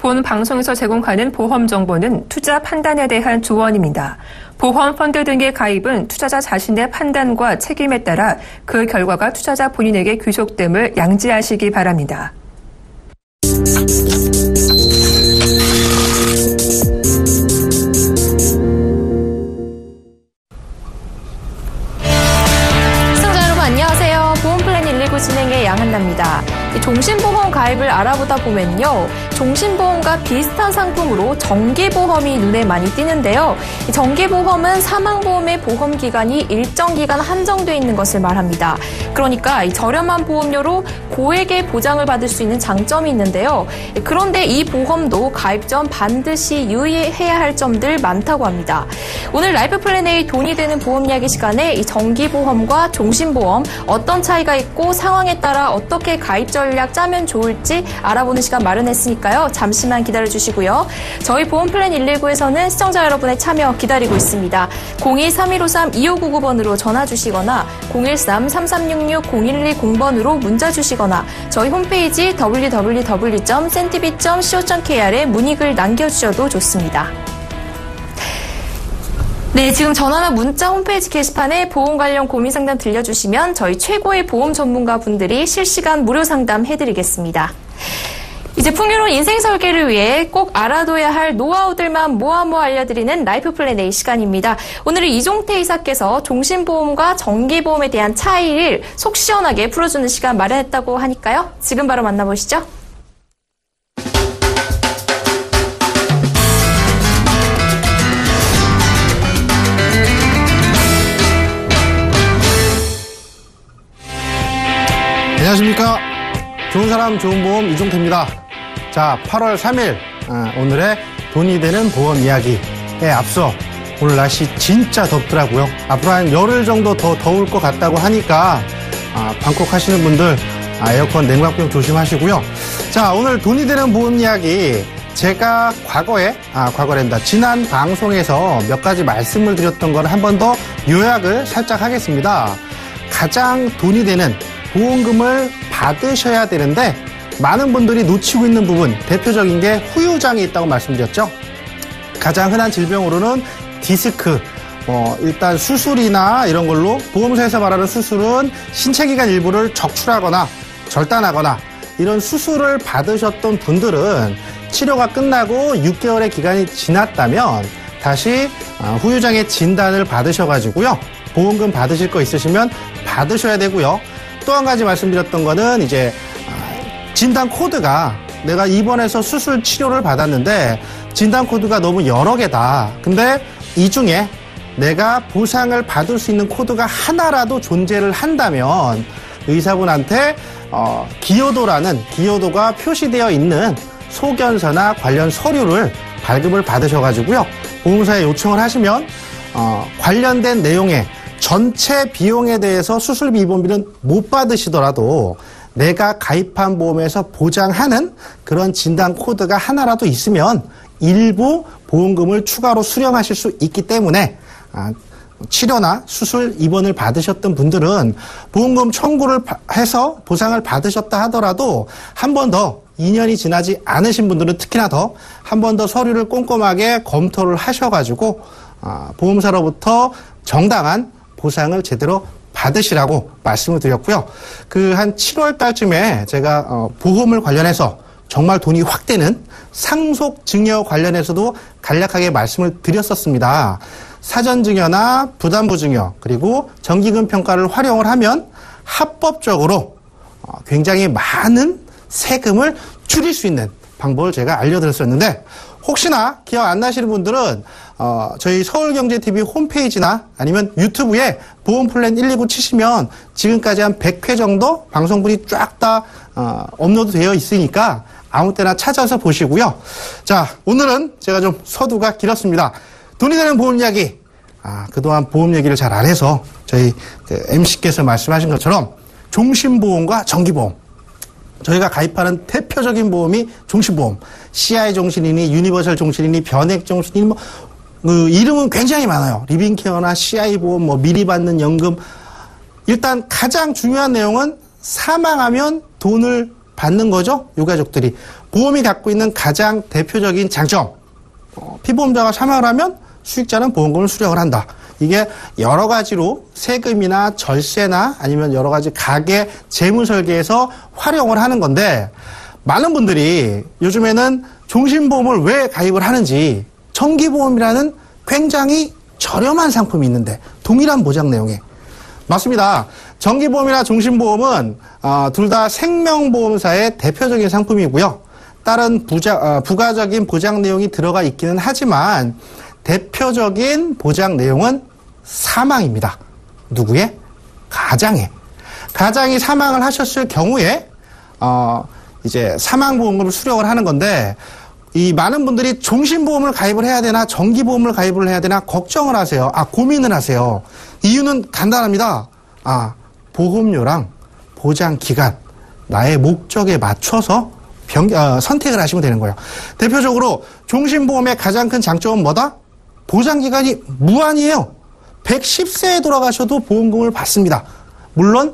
본 방송에서 제공하는 보험 정보는 투자 판단에 대한 조언입니다. 보험 펀드 등의 가입은 투자자 자신의 판단과 책임에 따라 그 결과가 투자자 본인에게 귀속됨을 양지하시기 바랍니다. 시청자 여러분 안녕하세요. 보험플랜 119 진행의 양한나입니다. 종신보험 가입을 알아보다 보면요. 종신보험과 비슷한 상품으로 정기보험이 눈에 많이 띄는데요. 정기보험은 사망보험의 보험기간이 일정 기간 한정되어 있는 것을 말합니다. 그러니까 저렴한 보험료로 고액의 보장을 받을 수 있는 장점이 있는데요. 그런데 이 보험도 가입 전 반드시 유의해야 할 점들 많다고 합니다. 오늘 라이프플랜A 돈이 되는 보험 이야기 시간에 이 정기보험과 종신보험 어떤 차이가 있고 상황에 따라 어떻게 가입 전략 짜면 좋을지 알아보는 시간 마련했으니까요. 잠시만 기다려주시고요. 저희 보험플랜 119에서는 시청자 여러분의 참여 기다리고 있습니다. 02-3153-2599번으로 전화 주시거나 013-3366-0110번으로 문자 주시거나 저희 홈페이지 www.cntv.co.kr에 문의글 남겨주셔도 좋습니다. 네, 지금 전화나 문자 홈페이지 게시판에 보험 관련 고민 상담 들려주시면 저희 최고의 보험 전문가 분들이 실시간 무료 상담 해드리겠습니다. 이제 풍요로운 인생 설계를 위해 꼭 알아둬야 할 노하우들만 모아 알려드리는 라이프플랜A 시간입니다. 오늘은 이종태 이사께서 종신보험과 정기보험에 대한 차이를 속 시원하게 풀어주는 시간 마련했다고 하니까요. 지금 바로 만나보시죠. 안녕하십니까. 좋은 사람 좋은 보험 이종태입니다. 자, 8월 3일 오늘의 돈이 되는 보험 이야기에 앞서 오늘 날씨 진짜 덥더라고요. 앞으로 한 열흘 정도 더 더울 것 같다고 하니까 방콕 하시는 분들 에어컨 냉방병 조심하시고요. 자, 오늘 돈이 되는 보험 이야기 제가 과거란다. 지난 방송에서 몇 가지 말씀을 드렸던 걸 한 번 더 요약을 살짝 하겠습니다. 가장 돈이 되는 보험금을 받으셔야 되는데 많은 분들이 놓치고 있는 부분, 대표적인 게 후유장이 있다고 말씀드렸죠. 가장 흔한 질병으로는 디스크, 일단 수술이나 이런 걸로 보험사에서 말하는 수술은 신체기관 일부를 적출하거나 절단하거나 이런 수술을 받으셨던 분들은 치료가 끝나고 6개월의 기간이 지났다면 다시 후유장의 진단을 받으셔가지고요. 보험금 받으실 거 있으시면 받으셔야 되고요. 또 한 가지 말씀드렸던 거는 이제 진단 코드가 내가 입원해서 수술 치료를 받았는데 진단 코드가 너무 여러 개다. 근데 이 중에 내가 보상을 받을 수 있는 코드가 하나라도 존재를 한다면 의사분한테 기여도가 표시되어 있는 소견서나 관련 서류를 발급을 받으셔가지고요. 보험사에 요청을 하시면 관련된 내용의 전체 비용에 대해서 수술비 입원비는 못 받으시더라도 내가 가입한 보험에서 보장하는 그런 진단 코드가 하나라도 있으면 일부 보험금을 추가로 수령하실 수 있기 때문에 치료나 수술 입원을 받으셨던 분들은 보험금 청구를 해서 보상을 받으셨다 하더라도 한 번 더 2년이 지나지 않으신 분들은 특히나 더 한 번 더 서류를 꼼꼼하게 검토를 하셔가지고 보험사로부터 정당한 보상을 제대로 받으시라고 말씀을 드렸고요. 한 7월 달쯤에 제가 보험을 관련해서 정말 돈이 확 되는 상속증여 관련해서도 간략하게 말씀을 드렸었습니다. 사전증여나 부담부증여 그리고 정기금 평가를 활용을 하면 합법적으로 굉장히 많은 세금을 줄일 수 있는 방법을 제가 알려드렸었는데 혹시나 기억 안 나시는 분들은 저희 서울경제TV 홈페이지나 아니면 유튜브에 보험플랜 119 치시면 지금까지 한 100회 정도 방송분이 쫙 다 업로드 되어 있으니까 아무 때나 찾아서 보시고요. 자, 오늘은 제가 좀 서두가 길었습니다. 돈이 되는 보험 이야기. 그동안 보험 얘기를 잘 안 해서 저희 MC께서 말씀하신 것처럼 종신보험과 정기보험. 저희가 가입하는 대표적인 보험이 종신보험. CI 종신이니 유니버설 종신이니 변액 종신이니 이름은 굉장히 많아요. 리빙케어나 CI 보험, 미리 받는 연금. 일단 가장 중요한 내용은 사망하면 돈을 받는 거죠. 유가족들이. 보험이 갖고 있는 가장 대표적인 장점. 피보험자가 참여를 하면 수익자는 보험금을 수령을 한다. 이게 여러 가지로 세금이나 절세나 아니면 여러 가지 가계 재무 설계에서 활용을 하는 건데, 많은 분들이 요즘에는 종신보험을 왜 가입을 하는지, 정기보험이라는 굉장히 저렴한 상품이 있는데 동일한 보장 내용에. 맞습니다. 정기보험이나 종신보험은 둘 다 생명보험사의 대표적인 상품이고요. 다른 부가적인 보장 내용이 들어가 있기는 하지만 대표적인 보장 내용은 사망입니다. 누구의? 가장의. 가장이 사망을 하셨을 경우에 이제 사망보험금을 수령을 하는 건데, 이 많은 분들이 종신보험을 가입을 해야 되나 정기보험을 가입을 해야 되나 걱정을 하세요. 고민을 하세요. 이유는 간단합니다. 보험료랑 보장기간, 나의 목적에 맞춰서 선택을 하시면 되는 거예요. 대표적으로 종신보험의 가장 큰 장점은 뭐다? 보장기간이 무한이에요. 110세에 돌아가셔도 보험금을 받습니다. 물론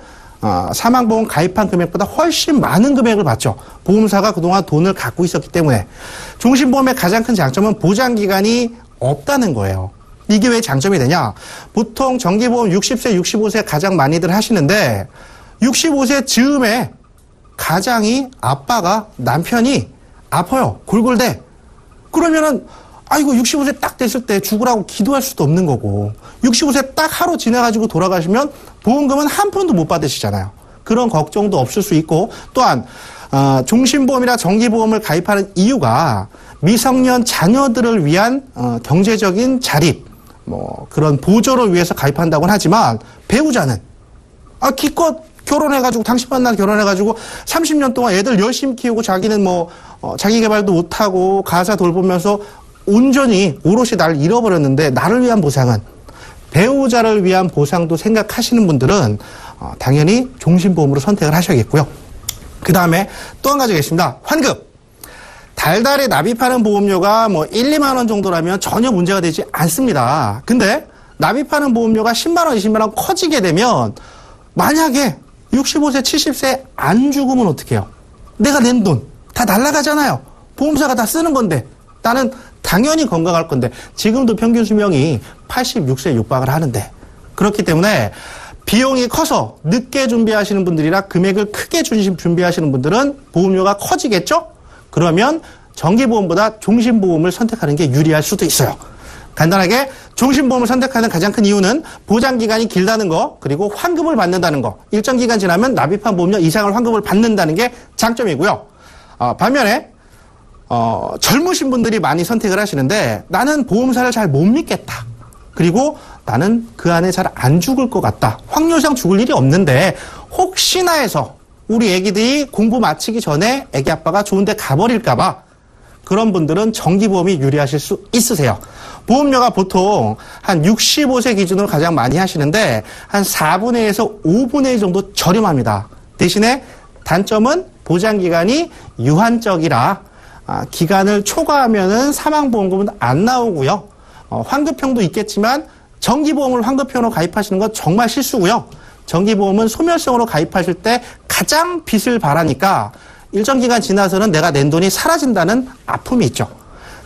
사망보험 가입한 금액보다 훨씬 많은 금액을 받죠. 보험사가 그동안 돈을 갖고 있었기 때문에. 종신보험의 가장 큰 장점은 보장기간이 없다는 거예요. 이게 왜 장점이 되냐? 보통 정기보험 60세, 65세 가장 많이들 하시는데, 65세 즈음에 가장이, 아빠가, 남편이 아파요. 골골대. 그러면은 이거 65세 딱 됐을 때 죽으라고 기도할 수도 없는 거고, 65세 딱 하루 지나가지고 돌아가시면 보험금은 한 푼도 못 받으시잖아요. 그런 걱정도 없을 수 있고, 또한 종신보험이나 정기보험을 가입하는 이유가 미성년 자녀들을 위한 경제적인 자립, 그런 보조를 위해서 가입한다고는 하지만, 배우자는 기껏 결혼해가지고, 당신 만나 결혼해가지고 30년 동안 애들 열심히 키우고 자기는 자기 개발도 못하고 가사 돌보면서 온전히 오롯이 나를 잃어버렸는데, 나를 위한 보상은, 배우자를 위한 보상도 생각하시는 분들은 당연히 종신보험으로 선택을 하셔야겠고요. 그 다음에 또 한 가지가 있습니다. 환급. 달달에 납입하는 보험료가 1, 2만 원 정도라면 전혀 문제가 되지 않습니다. 근데 납입하는 보험료가 10만 원, 20만 원 커지게 되면, 만약에 65세, 70세 안 죽으면 어떡해요? 내가 낸 돈 다 날아가잖아요. 보험사가 다 쓰는 건데, 나는 당연히 건강할 건데, 지금도 평균 수명이 86세 육박을 하는데, 그렇기 때문에 비용이 커서 늦게 준비하시는 분들이라 금액을 크게 준비하시는 분들은 보험료가 커지겠죠? 그러면 정기보험보다 종신보험을 선택하는 게 유리할 수도 있어요. 간단하게 종신보험을 선택하는 가장 큰 이유는 보장기간이 길다는 거, 그리고 환급을 받는다는 거. 일정 기간 지나면 납입한 보험료 이상을 환급을 받는다는 게 장점이고요. 반면에 젊으신 분들이 많이 선택을 하시는데, 나는 보험사를 잘 못 믿겠다. 그리고 나는 그 안에 잘 안 죽을 것 같다. 확률상 죽을 일이 없는데 혹시나 해서 우리 애기들이 공부 마치기 전에 애기 아빠가 좋은 데 가버릴까봐, 그런 분들은 정기보험이 유리하실 수 있으세요. 보험료가 보통 한 65세 기준으로 가장 많이 하시는데 한 4분의 1에서 5분의 1 정도 저렴합니다. 대신에 단점은 보장기간이 유한적이라 기간을 초과하면은 사망보험금은 안 나오고요. 환급형도 있겠지만 정기보험을 환급형으로 가입하시는 건 정말 실수고요. 정기보험은 소멸성으로 가입하실 때 가장 빚을 바라니까 일정 기간 지나서는 내가 낸 돈이 사라진다는 아픔이 있죠.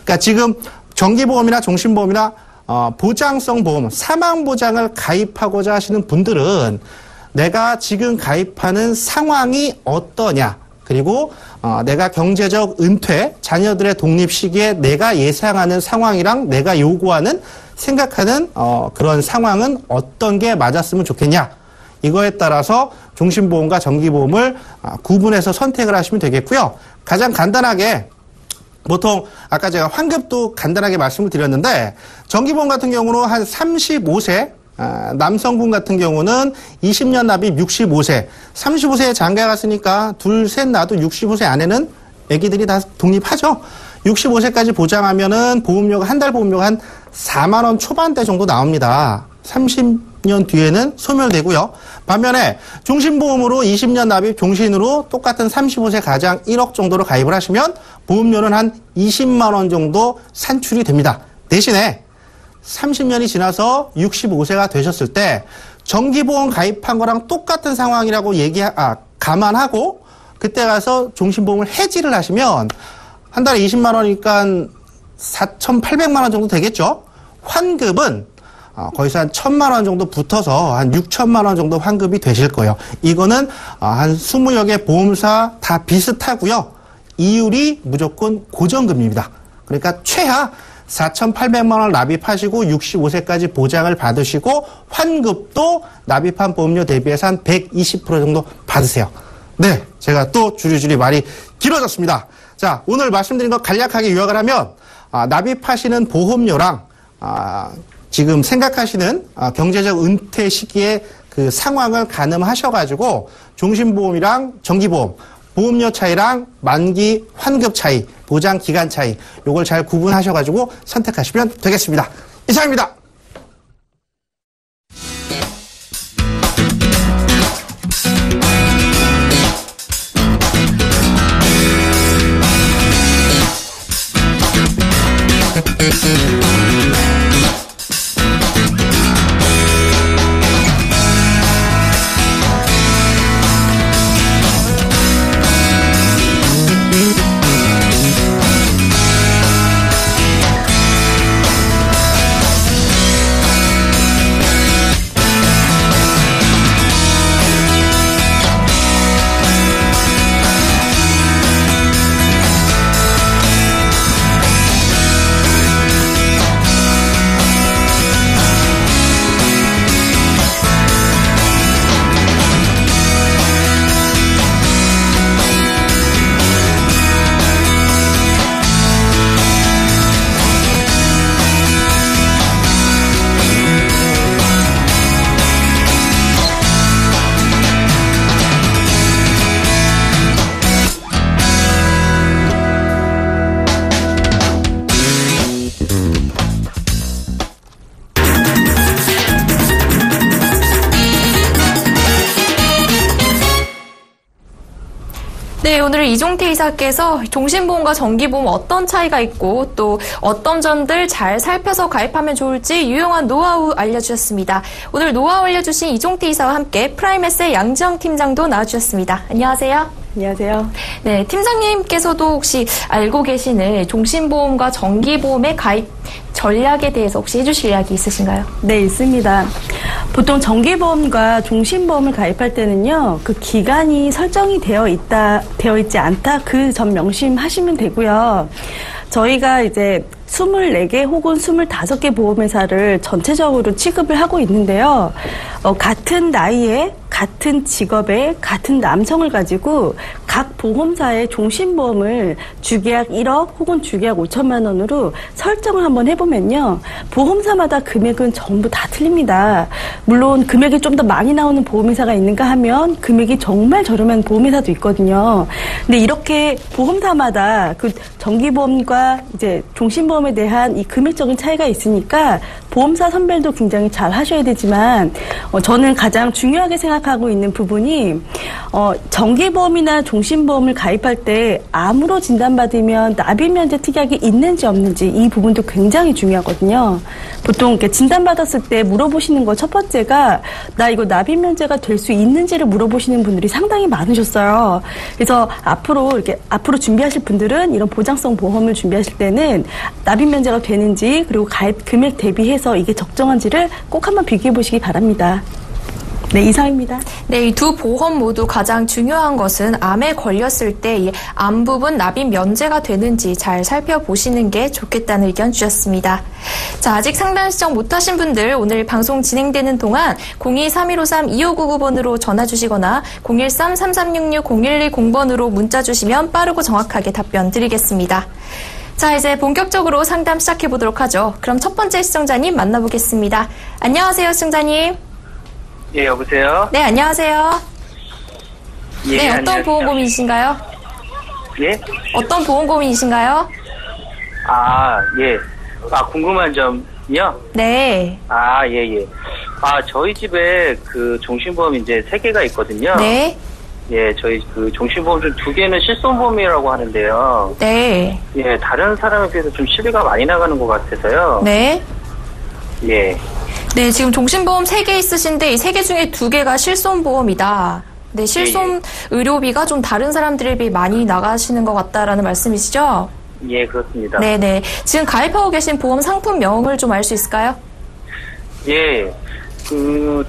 그러니까 지금 정기보험이나 종신보험이나 보장성 보험, 사망보장을 가입하고자 하시는 분들은 내가 지금 가입하는 상황이 어떠냐, 그리고 내가 경제적 은퇴, 자녀들의 독립 시기에 내가 예상하는 상황이랑 내가 요구하는, 생각하는 그런 상황은 어떤 게 맞았으면 좋겠냐, 이거에 따라서 종신보험과 정기보험을 구분해서 선택을 하시면 되겠고요. 가장 간단하게, 보통 아까 제가 환급도 간단하게 말씀을 드렸는데, 정기보험 같은 경우는 한 35세, 남성분 같은 경우는 20년 납입 65세, 35세에 장가 갔으니까 둘, 셋 놔도 65세 안에는 애기들이 다 독립하죠. 65세까지 보장하면은 보험료가, 한 달 보험료가 한 4만 원 초반대 정도 나옵니다. 30년 뒤에는 소멸되고요. 반면에 종신보험으로 20년 납입 종신으로 똑같은 35세 가장 1억 정도로 가입을 하시면 보험료는 한 20만 원 정도 산출이 됩니다. 대신에 30년이 지나서 65세가 되셨을 때 정기보험 가입한 거랑 똑같은 상황이라고 감안하고 그때 가서 종신보험을 해지를 하시면 한 달에 20만 원이니까 4,800만 원 정도 되겠죠. 환급은 거기서 한 1,000만 원 정도 붙어서 한 6천만 원 정도 환급이 되실 거예요. 이거는 한 20여 개 보험사 다 비슷하고요. 이율이 무조건 고정금리입니다. 그러니까 최하 4,800만 원 납입하시고 65세까지 보장을 받으시고 환급도 납입한 보험료 대비해서 한 120% 정도 받으세요. 네, 제가 또 줄이줄이 말이 길어졌습니다. 자, 오늘 말씀드린 거 간략하게 요약을 하면 납입하시는 보험료랑 지금 생각하시는 경제적 은퇴 시기의 그 상황을 가늠하셔가지고 종신보험이랑 정기보험 보험료 차이랑 만기 환급 차이, 보장 기간 차이, 요걸 잘 구분하셔가지고 선택하시면 되겠습니다. 이상입니다. 네, 오늘 이종태 이사께서 종신보험과 정기보험 어떤 차이가 있고 또 어떤 점들 잘 살펴서 가입하면 좋을지 유용한 노하우 알려주셨습니다. 오늘 노하우 알려주신 이종태 이사와 함께 프라임에스의 양지영 팀장도 나와주셨습니다. 안녕하세요. 안녕하세요. 네, 팀장님께서도 혹시 알고 계시는 종신보험과 정기보험의 가입 전략에 대해서 혹시 해주실 이야기 있으신가요? 네, 있습니다. 보통 정기보험과 종신보험을 가입할 때는요, 그 기간이 설정이 되어 있지 않다, 그 점 명심하시면 되고요. 저희가 이제 24개 혹은 25개 보험회사를 전체적으로 취급을 하고 있는데요. 같은 나이에 같은 직업에 같은 남성을 가지고 각 보험사의 종신보험을 주계약 1억 혹은 주계약 5천만 원으로 설정을 한번 해보면요. 보험사마다 금액은 전부 다 틀립니다. 물론 금액이 좀 더 많이 나오는 보험회사가 있는가 하면 금액이 정말 저렴한 보험회사도 있거든요. 근데 이렇게 보험사마다 그 정기보험과 이제 종신보험에 대한 이 금액적인 차이가 있으니까 보험사 선별도 굉장히 잘 하셔야 되지만 저는 가장 중요하게 생각하고 있는 부분이 정기보험이나 종신보험을 가입할 때 암으로 진단받으면 납입면제 특약이 있는지 없는지 이 부분도 굉장히 중요하거든요. 보통 이렇게 진단받았을 때 물어보시는 거 첫 번째가 나 이거 납입면제가 될 수 있는지를 물어보시는 분들이 상당히 많으셨어요. 그래서 앞으로 준비하실 분들은 이런 보장성 보험을 준비하실 때는 납입면제가 되는지 그리고 가입 금액 대비해서 이게 적정한지를 꼭 한번 비교해 보시기 바랍니다. 네, 이상입니다. 네, 이 두 보험 모두 가장 중요한 것은 암에 걸렸을 때 이 암 부분 납입 면제가 되는지 잘 살펴보시는 게 좋겠다는 의견 주셨습니다. 자, 아직 상담 신청 못하신 분들 오늘 방송 진행되는 동안 02-3153-2599번으로 전화 주시거나 013-3366-0110번으로 문자 주시면 빠르고 정확하게 답변 드리겠습니다. 자, 이제 본격적으로 상담 시작해 보도록 하죠. 그럼 첫 번째 시청자님 만나보겠습니다. 안녕하세요, 시청자님. 예, 여보세요? 네, 안녕하세요. 예, 네, 어떤 안녕하세요. 보험 고민이신가요? 예? 어떤 보험 고민이신가요? 예. 궁금한 점이요? 네. 예. 저희 집에 그 종신보험 이제 3개가 있거든요. 네. 예, 저희 그 종신보험 중 2개는 실손보험이라고 하는데요. 네. 예, 다른 사람에 비해서 좀 실비가 많이 나가는 것 같아서요. 네. 예. 네, 지금 종신보험 3개 있으신데 이 3개 중에 2개가 실손보험이다. 네, 실손 의료비가 좀 다른 사람들에 비해 많이 나가시는 것 같다라는 말씀이시죠? 예, 그렇습니다. 네네. 지금 가입하고 계신 보험 상품명을 좀 알 수 있을까요? 예,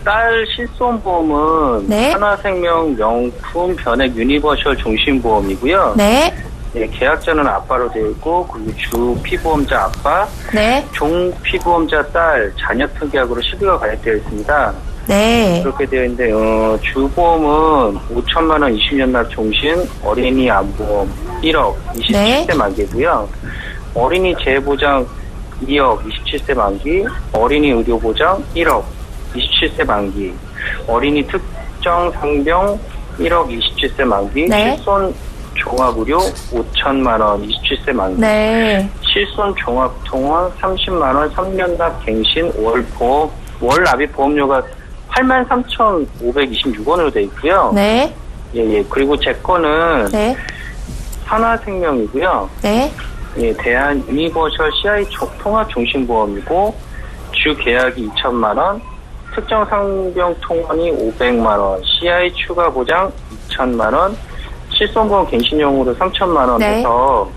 딸 실손보험은 네. 하나생명 명품 변액 유니버셜 종신보험이고요. 네. 예, 계약자는 아빠로 되어 있고, 그리고 주 피보험자 아빠, 네. 종 피보험자 딸, 자녀 특약으로 시비가 가입되어 있습니다. 네. 그렇게 되어 있는데, 주보험은 5천만 원 20년 납 종신, 어린이 안보험 1억 27세 네. 만기고요. 어린이 재보장 2억 27세 만기, 어린이 의료보장 1억 27세 만기, 어린이 특정 상병 1억 27세 만기, 네. 실손 종합의료 5천만 원 27세 만기, 네. 실손 종합통원 30만 원 3년 납 갱신 월 납입 보험료가 83,526원으로 되어 있고요. 네. 예. 그리고 제 거는 네. 하나생명이고요. 네. 예, 대한 유니버셜 CI 통합 종신보험이고 주 계약이 2천만 원, 특정 상병 통원이 500만 원, CI 추가 보장 2천만 원, 실손보험 갱신용으로 3천만 원 네. 해서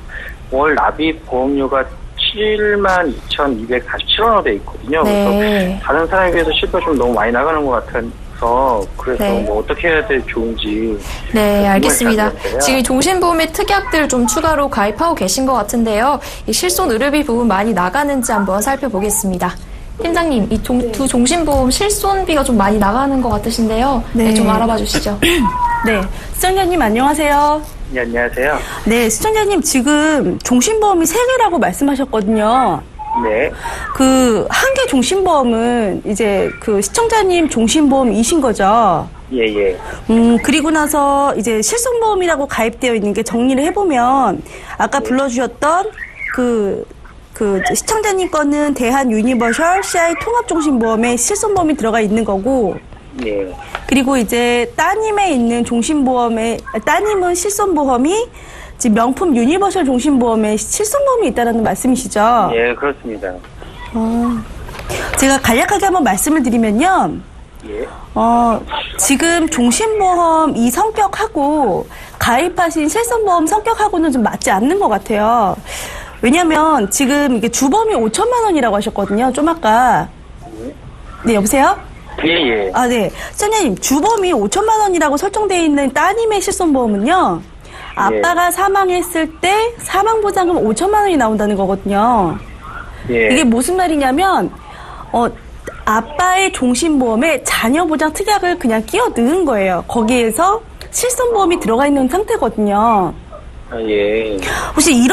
월 납입 보험료가 72,247원으로 되어 있거든요. 네. 그래서 다른 사람에 비해서 실비가 좀 너무 많이 나가는 것 같아서 그래서 네. 뭐 어떻게 해야 될 좋은지. 네, 알겠습니다. 궁금해서 지금 종신보험의 특약들 좀 추가로 가입하고 계신 것 같은데요. 이 실손 의료비 부분 많이 나가는지 한번 살펴보겠습니다. 팀장님, 이 두 종신보험 실손비가 좀 많이 나가는 것 같으신데요. 네, 네. 좀 알아봐 주시죠. 네, 시청자님 안녕하세요. 네, 안녕하세요. 네, 시청자님 지금 종신보험이 3개라고 말씀하셨거든요. 네. 한 개 종신보험은 이제 시청자님 종신보험이신 거죠? 예. 그리고 나서 이제 실손보험이라고 가입되어 있는 게 정리를 해보면 아까 불러주셨던 시청자님 거는 대한 유니버셜 CI 통합종신보험에 실손보험이 들어가 있는 거고, 예. 그리고 이제 따님에 있는 종신보험에, 따님은 실손보험이 지금 명품 유니버셜 종신보험에 실손보험이 있다는 말씀이시죠? 예, 그렇습니다. 제가 간략하게 한번 말씀을 드리면요. 예. 지금 종신보험 이 성격하고 가입하신 실손보험 성격하고는 좀 맞지 않는 것 같아요. 왜냐면 지금 이게 주보험이 5천만 원이라고 하셨거든요. 좀 아까. 네, 여보세요? 예. 아, 네. 시청자님, 주보험이 5천만 원이라고 설정되어 있는 따님의 실손보험은요. 아빠가 사망했을 때 사망보장금 5천만 원이 나온다는 거거든요. 예. 이게 무슨 말이냐면 아빠의 종신보험에 자녀보장 특약을 그냥 끼워 넣은 거예요. 거기에서 실손보험이 들어가 있는 상태거든요. 예. 혹시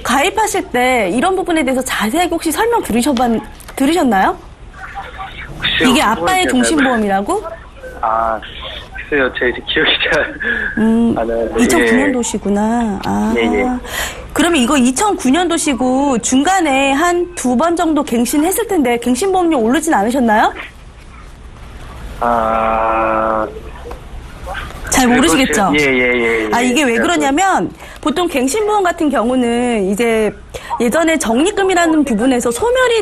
가입하실 때 이런 부분에 대해서 자세하게 혹시 설명 들으셨나요? 글쎄요, 이게 아빠의 종신보험이라고? 글쎄요, 제 기억이 잘 안 나는데. 2009년도시구나. 예. 그러면 이거 2009년도시고 중간에 한 2번 정도 갱신했을 텐데 갱신보험료 오르진 않으셨나요? 잘 모르시겠죠? 예. 이게 왜 그러냐면 보통 갱신보험 같은 경우는 이제 예전에 적립금이라는 부분에서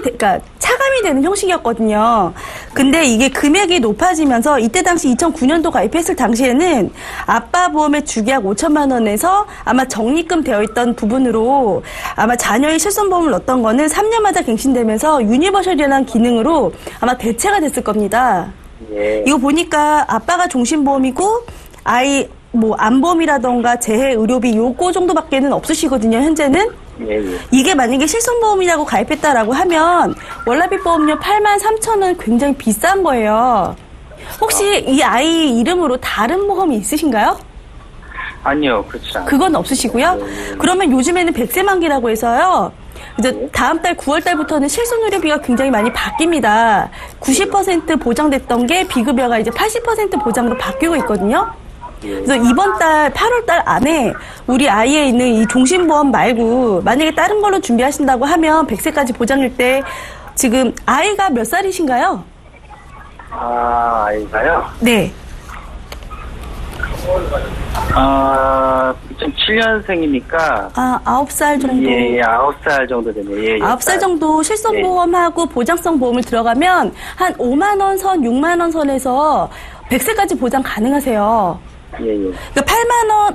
그러니까 차감이 되는 형식이었거든요. 근데 이게 금액이 높아지면서 이때 당시 2009년도 가입했을 당시에는 아빠 보험의 주계약 5천만 원에서 아마 적립금 되어 있던 부분으로 아마 자녀의 실손보험을 넣었던 거는 3년마다 갱신되면서 유니버셜이라는 기능으로 아마 대체가 됐을 겁니다. 예. 이거 보니까 아빠가 종신보험이고 아이 안보험이라던가 재해 의료비 요거 정도밖에는 없으시거든요, 현재는. 예. 이게 만약에 실손보험이라고 가입했다라고 하면 월납입 보험료 83,000원 굉장히 비싼 거예요. 혹시 이 아이 이름으로 다른 보험이 있으신가요? 아니요, 그렇지 않아요. 그건 없으시고요. 그러면 요즘에는 100세 만기라고 해서요. 이제 다음 달 9월 달부터는 실손 의료비가 굉장히 많이 바뀝니다. 90% 보장됐던 게 비급여가 이제 80% 보장으로 바뀌고 있거든요. 그래서 이번 달 8월 달 안에 우리 아이에 있는 이 종신보험 말고 만약에 다른 걸로 준비하신다고 하면 100세까지 보장일 때 지금 아이가 몇 살이신가요? 아이가요? 네. 2007년생이니까. 9살 정도. 예, 9살 정도 되네요. 예, 9살 정도 실손보험하고 보장성 보험을 들어가면 한 5만원 선, 6만원 선에서 100세까지 보장 가능하세요. 예, 예. 그러니까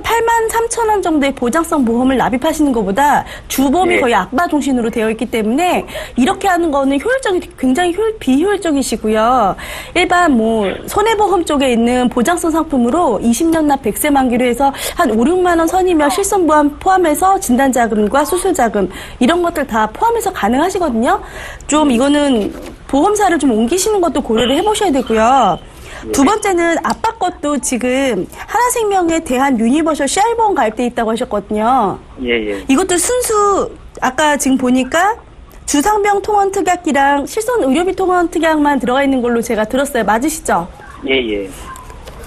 8만 3천 원 정도의 보장성 보험을 납입하시는 것보다 주보험이 예. 거의 아빠 중심으로 되어 있기 때문에 이렇게 하는 거는 굉장히 비효율적이시고요. 일반 손해보험 쪽에 있는 보장성 상품으로 20년 납 100세 만기로 해서 한 5, 6만 원 선이면 실손보험 포함해서 진단자금과 수술자금 이런 것들 다 포함해서 가능하시거든요. 좀 이거는 보험사를 좀 옮기시는 것도 고려를 해보셔야 되고요. 두 번째는 아빠 것도 지금 하나생명에 대한 유니버셜 CR보험 가입돼 있다고 하셨거든요. 예, 예. 이것도 순수 아까 지금 보니까 주상병 통원 특약이랑 실손 의료비 통원 특약만 들어가 있는 걸로 제가 들었어요. 맞으시죠? 예, 예.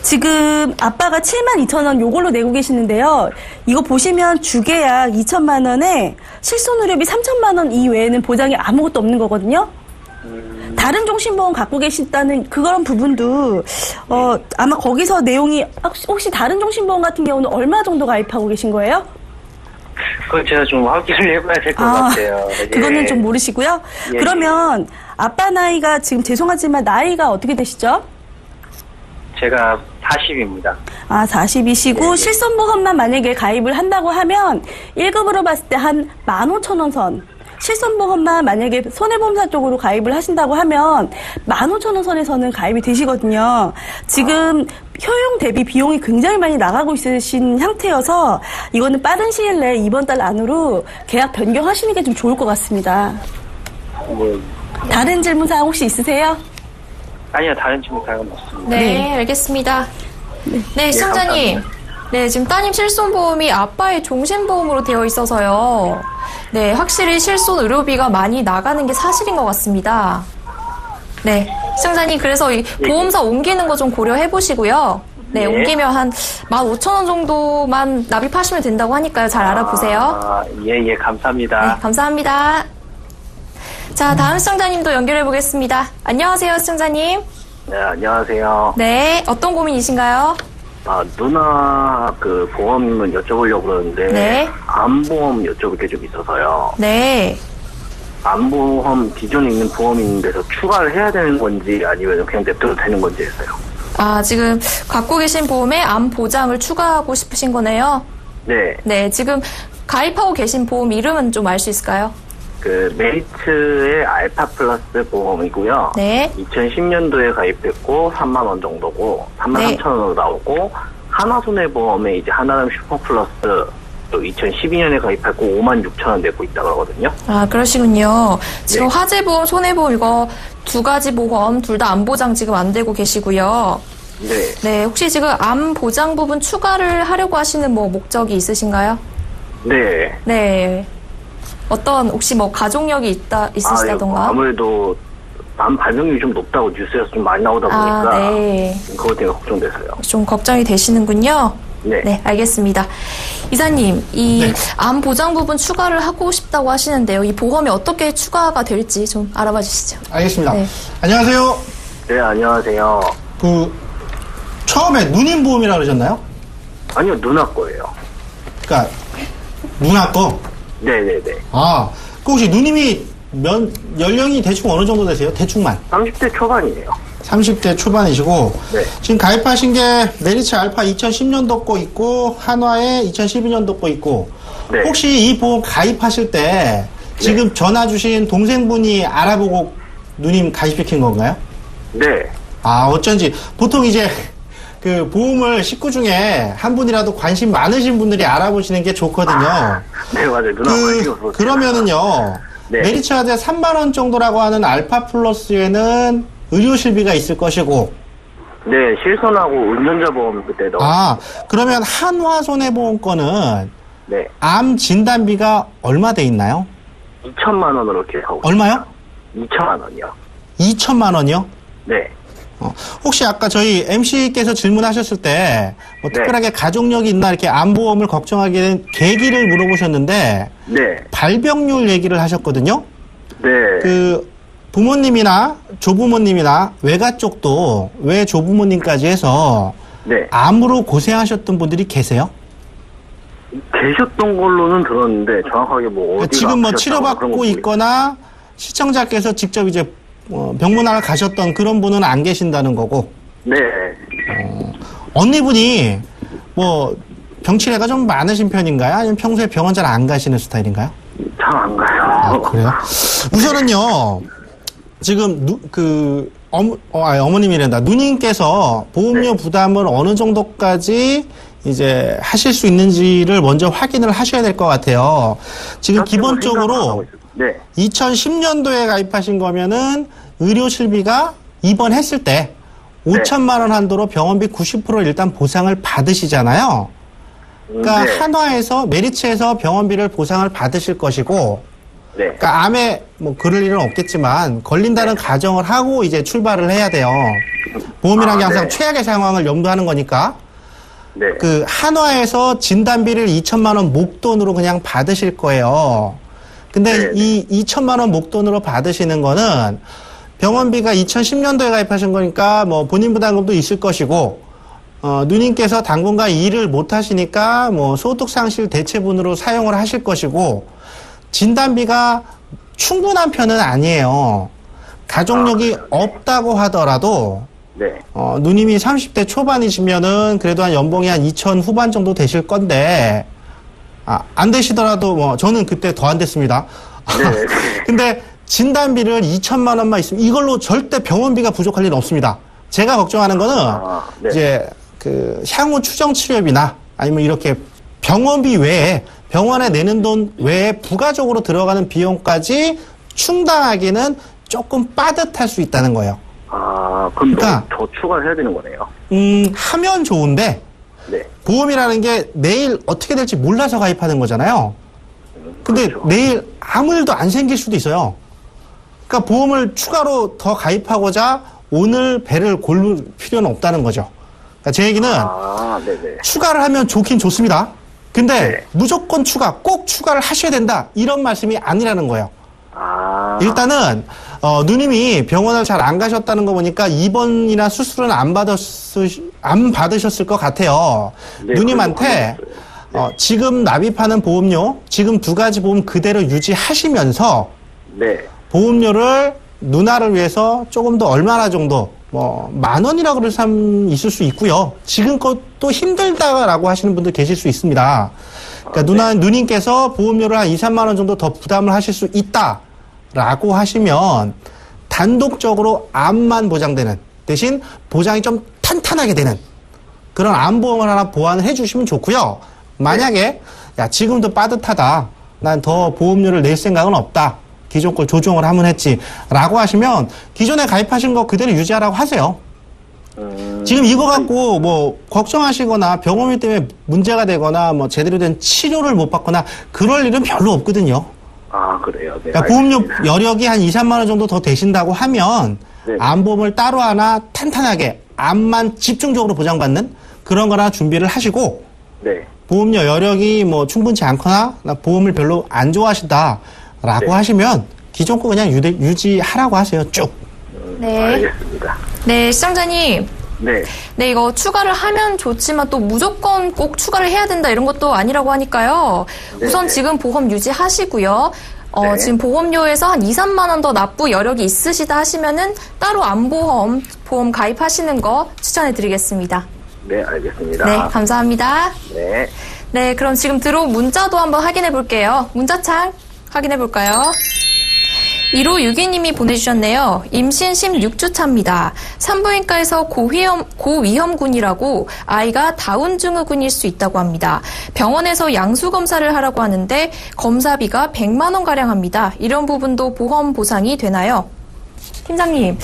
지금 아빠가 72,000원 요걸로 내고 계시는데요. 이거 보시면 주계약 2천만 원에 실손 의료비 3천만 원 이외에는 보장이 아무것도 없는 거거든요. 다른 종신보험 갖고 계신다는 그런 부분도 아마 거기서 내용이 혹시 다른 종신보험 같은 경우는 얼마 정도 가입하고 계신 거예요? 그건 제가 좀 확인을 해봐야 될 것 같아요. 그거는 예. 좀 모르시고요. 예. 그러면 아빠 나이가 지금 죄송하지만 나이가 어떻게 되시죠? 제가 40입니다. 40이시고 예. 실손보험만 만약에 가입을 한다고 하면 1급으로 봤을 때 한 15,000원 선. 실손보험만 만약에 손해보험사 쪽으로 가입을 하신다고 하면 15,000원 선에서는 가입이 되시거든요. 지금 효용 대비 비용이 굉장히 많이 나가고 있으신 상태여서 이거는 빠른 시일 내에 이번 달 안으로 계약 변경하시는 게 좀 좋을 것 같습니다. 네. 다른 질문사항 혹시 있으세요? 아니요, 다른 질문사항은 없습니다. 네, 알겠습니다. 네, 시청자님. 네, 지금 따님 실손보험이 아빠의 종신보험으로 되어 있어서요. 네, 확실히 실손 의료비가 많이 나가는 게 사실인 것 같습니다. 네, 시청자님, 그래서 이 보험사 옮기는 거 좀 고려해 보시고요. 네, 옮기면 한 15,000원 정도만 납입하시면 된다고 하니까요. 잘 알아보세요. 예, 감사합니다. 네, 감사합니다. 자, 다음 시청자님도 연결해 보겠습니다. 안녕하세요, 시청자님. 네, 안녕하세요. 네, 어떤 고민이신가요? 누나 보험은 여쭤보려고 그러는데 네. 암보험 여쭤볼 게 좀 있어서요. 네. 암보험 기존에 있는 보험이 있는 데서 추가를 해야 되는 건지 아니면 그냥 냅둬도 되는 건지 해서요. 지금 갖고 계신 보험에 암 보장을 추가하고 싶으신 거네요? 네. 네, 지금 가입하고 계신 보험 이름은 좀 알 수 있을까요? 메리츠의 알파 플러스 보험이고요. 네. 2010년도에 가입됐고 3만 원 정도고 3만 네. 3천 원으로 나오고 하나손해보험에 이제 하나름 슈퍼플러스 2012년에 가입했고 5만 6천 원 내고 있다 그러거든요. 그러시군요. 지금 네. 화재보험, 손해보험 이거 두 가지 보험 둘 다 암 보장 지금 안 되고 계시고요. 네. 네, 혹시 지금 암 보장 부분 추가를 하려고 하시는 목적이 있으신가요? 네. 네. 어떤 혹시 가족력이 있으시다던가? 아무래도 암 발병률이 좀 높다고 뉴스에서 좀 많이 나오다 보니까 네. 그것 때문에 걱정돼서요. 좀 걱정이 되시는군요. 네. 네, 알겠습니다. 이사님, 이 네. 암 보장 부분 추가를 하고 싶다고 하시는데요. 이 보험이 어떻게 추가가 될지 좀 알아봐 주시죠. 알겠습니다. 네. 안녕하세요. 네, 안녕하세요. 처음에 누님 보험이라 그러셨나요? 아니요, 누나 거예요. 그러니까 누나 거. 네네네. 그 혹시 누님이 연령이 대충 어느 정도 되세요? 대충만. 30대 초반이에요. 30대 초반이시고 네. 지금 가입하신 게 메리츠 알파 2010년도 거 있고 한화에 2012년도 거 있고 네. 혹시 이 보험 가입하실 때 지금 전화 주신 동생분이 알아보고 누님 가입시킨 건가요? 네. 어쩐지 보통 이제 보험을 식구 중에 한 분이라도 관심 많으신 분들이 알아보시는 게 좋거든요. 네, 맞아요. 누나 관심 없어서. 그러면은요, 네. 메리츠 화재 3만원 정도라고 하는 알파 플러스에는 의료실비가 있을 것이고, 네, 실손하고 운전자 보험 그때 그러면 한화 손해보험 거는 네. 암 진단비가 얼마 돼 있나요? 2천만 원으로 계획하고. 얼마요? 2천만 원이요. 2천만 원이요? 네. 혹시 아까 저희 MC께서 질문하셨을 때, 특별하게 가족력이 있나 이렇게 암보험을 걱정하게 된 계기를 물어보셨는데, 네. 발병률 얘기를 하셨거든요? 네. 부모님이나 조부모님이나 외가 쪽도 외조부모님까지 해서 네. 암으로 고생하셨던 분들이 계세요? 계셨던 걸로는 들었는데 정확하게 뭐 어디가 지금 뭐 아프셨다거나 그런 치료받고 건 있거나 시청자께서 직접 이제 병문안을 가셨던 그런 분은 안 계신다는 거고. 네. 언니분이 뭐 병치레가 좀 많으신 편인가요? 아니면 평소에 병원 잘 안 가시는 스타일인가요? 잘 안 가요. 아, 그래요? 우선은요, 지금 어머님이란다. 누님께서 보험료 부담을 어느 정도까지 이제 하실 수 있는지를 먼저 확인을 하셔야 될 것 같아요. 지금 기본적으로 2010년도에 가입하신 거면은 의료 실비가 입원했을 때 5천만 원 한도로 병원비 90%를 일단 보상을 받으시잖아요. 그러니까 한화에서 메리츠에서 병원비를 보상을 받으실 것이고, 그러니까 암에 뭐 그럴 일은 없겠지만 걸린다는 가정을 하고 이제 출발을 해야 돼요. 보험이라는 게 항상 최악의 상황을 염두하는 거니까. 그 한화에서 진단비를 2천만 원 목돈으로 그냥 받으실 거예요. 근데 이 2천만 원 목돈으로 받으시는 거는 병원비가 2010년도에 가입하신 거니까 뭐 본인 부담금도 있을 것이고, 누님께서 당분간 일을 못 하시니까 뭐 소득상실 대체분으로 사용을 하실 것이고, 진단비가 충분한 편은 아니에요. 가족력이 없다고 하더라도, 누님이 30대 초반이시면은 그래도 한 연봉이 한 2천 후반 정도 되실 건데, 안 되시더라도 뭐 저는 그때 더 안 됐습니다. 근데 진단비를 2천만 원만 있으면 이걸로 절대 병원비가 부족할 일은 없습니다. 제가 걱정하는 거는 이제 그 향후 추정 치료비나 아니면 이렇게 병원비 외에 병원에 내는 돈 외에 부가적으로 들어가는 비용까지 충당하기는 조금 빠듯할 수 있다는 거예요. 그럼 그러니까, 더 추가를 해야 되는 거네요. 하면 좋은데 보험이라는 게 내일 어떻게 될지 몰라서 가입하는 거잖아요. 근데 그렇죠. 내일 아무 일도 안 생길 수도 있어요. 그러니까 보험을 추가로 더 가입하고자 오늘 배를 고를 필요는 없다는 거죠. 그러니까 제 얘기는 추가를 하면 좋긴 좋습니다. 근데 무조건 꼭 추가를 하셔야 된다. 이런 말씀이 아니라는 거예요. 일단은 누님이 병원을 잘 안 가셨다는 거 보니까 입원이나 수술은 안 받으셨을 것 같아요. 누님한테 지금 납입하는 보험료, 지금 두 가지 보험 그대로 유지하시면서 보험료를 누나를 위해서 조금 더 얼마나 정도, 뭐 10,000원이라고 그럴 사람 있을 수 있고요. 지금 것도 힘들다라고 하시는 분들 계실 수 있습니다. 그러니까 누님께서 보험료를 한 2, 3만 원 정도 더 부담을 하실 수 있다라고 하시면 단독적으로 암만 보장되는 대신 보장이 좀 탄탄하게 되는 그런 암보험을 하나 보완을 해주시면 좋고요. 만약에 야 지금도 빠듯하다. 난 더 보험료를 낼 생각은 없다. 기존 걸 조정을 하면 했지. 라고 하시면 기존에 가입하신 거 그대로 유지하라고 하세요. 지금 이거 갖고 뭐 걱정하시거나 병원비 때문에 문제가 되거나 뭐 제대로 된 치료를 못 받거나 그럴 일은 별로 없거든요. 그래요? 그러니까 보험료 여력이 한 2, 3만 원 정도 더 되신다고 하면 암보험을 따로 하나 탄탄하게 암만 집중적으로 보장받는 그런 거나 준비를 하시고 보험료 여력이 뭐 충분치 않거나 보험을 별로 안 좋아하시다라고 하시면 기존 거 그냥 유지하라고 하세요. 쭉. 알겠습니다. 네, 시청자님. 네, 이거 추가를 하면 좋지만 또 무조건 꼭 추가를 해야 된다 이런 것도 아니라고 하니까요. 우선 지금 보험 유지하시고요. 지금 보험료에서 한 2, 3만 원 더 납부 여력이 있으시다 하시면은 따로 암보험 보험 가입하시는 거 추천해 드리겠습니다. 네, 알겠습니다. 네, 감사합니다. 네, 그럼 지금 들어온 문자도 한번 확인해 볼게요. 문자창 확인해 볼까요? 1562님이 보내주셨네요. 임신 16주 차입니다. 산부인과에서 고위험군이라고 아이가 다운 증후군일 수 있다고 합니다. 병원에서 양수 검사를 하라고 하는데 검사비가 100만 원가량 합니다. 이런 부분도 보험 보상이 되나요? 팀장님,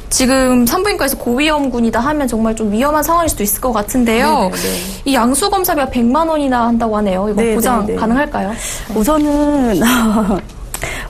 지금 산부인과에서 고위험군이다 하면 정말 좀 위험한 상황일 수도 있을 것 같은데요. 이 양수 검사비가 100만 원이나 한다고 하네요. 이거 보장 가능할까요? 우선은